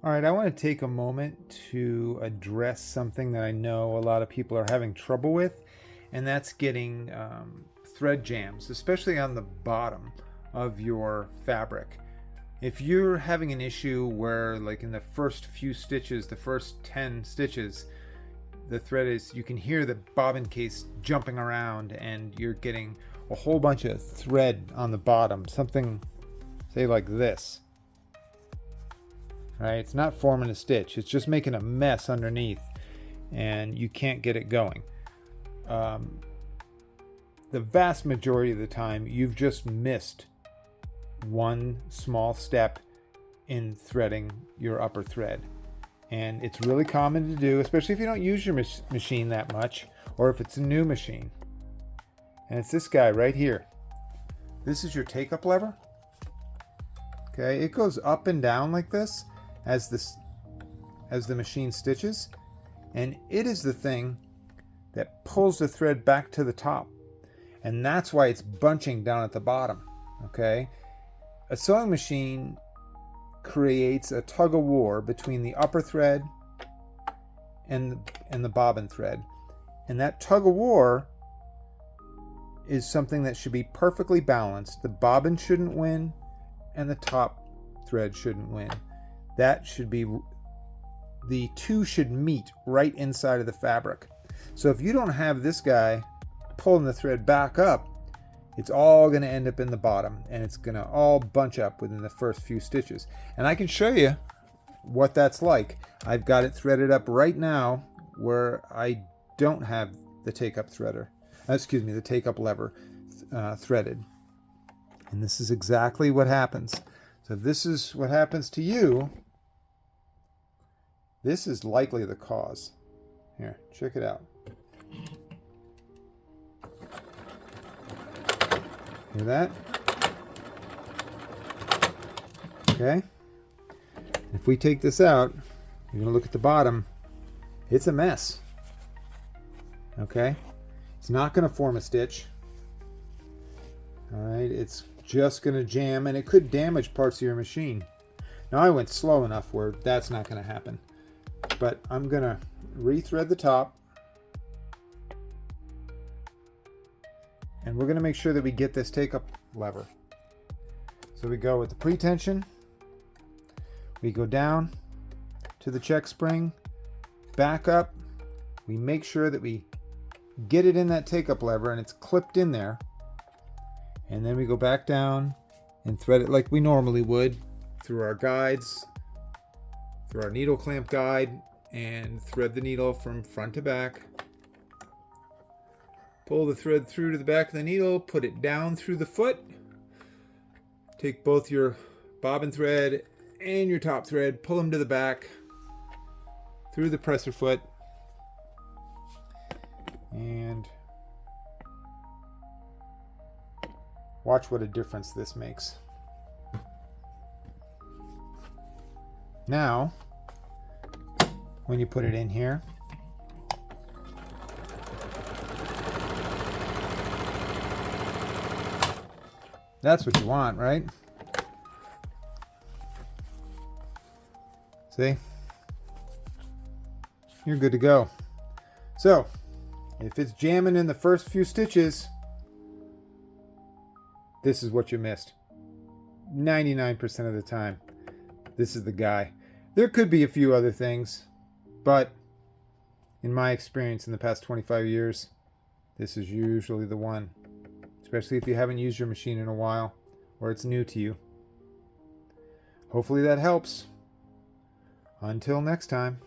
All right, I want to take a moment to address something that I know a lot of people are having trouble with, and that's getting thread jams, especially on the bottom of your fabric. If you're having an issue where, like in the first few stitches, the first 10 stitches, the thread is, you can hear the bobbin case jumping around and you're getting a whole bunch of thread on the bottom, something, say, like this. Right? It's not forming a stitch. It's just making a mess underneath and you can't get it going. The vast majority of the time, you've just missed one small step in threading your upper thread. And it's really common to do, especially if you don't use your machine that much, or if it's a new machine. And it's this guy right here. This is your take-up lever. Okay, it goes up and down like this as the machine stitches, and it is the thing that pulls the thread back to the top, and that's why it's bunching down at the bottom. Okay, a sewing machine creates a tug of war between the upper thread and the bobbin thread, and that tug of war is something that should be perfectly balanced. The bobbin shouldn't win and the top thread shouldn't win. That should be, the two should meet right inside of the fabric. So if you don't have this guy pulling the thread back up, it's all going to end up in the bottom, and it's going to all bunch up within the first few stitches. And I can show you what that's like. I've got it threaded up right now where I don't have the take-up threader. The take-up lever threaded. And this is exactly what happens. So if this is what happens to you, this is likely the cause. Here, check it out. Hear that? Okay. If we take this out, you're going to look at the bottom. It's a mess. Okay? It's not going to form a stitch. All right, it's just going to jam, and it could damage parts of your machine. Now, I went slow enough where that's not going to happen. But I'm going to rethread the top. And we're going to make sure that we get this take-up lever. So we go with the pre-tension. We go down to the check spring, back up. We make sure that we get it in that take-up lever and it's clipped in there. And then we go back down and thread it like we normally would through our guides, through our needle clamp guide, and thread the needle from front to back. Pull the thread through to the back of the needle, put it down through the foot. Take both your bobbin thread and your top thread, pull them to the back through the presser foot, and watch what a difference this makes. Now, when you put it in here, that's what you want, right? See? You're good to go. So, if it's jamming in the first few stitches, this is what you missed. 99% of the time, this is the guy. There could be a few other things, but in my experience in the past 25 years, this is usually the one. Especially if you haven't used your machine in a while or it's new to you. Hopefully that helps. Until next time.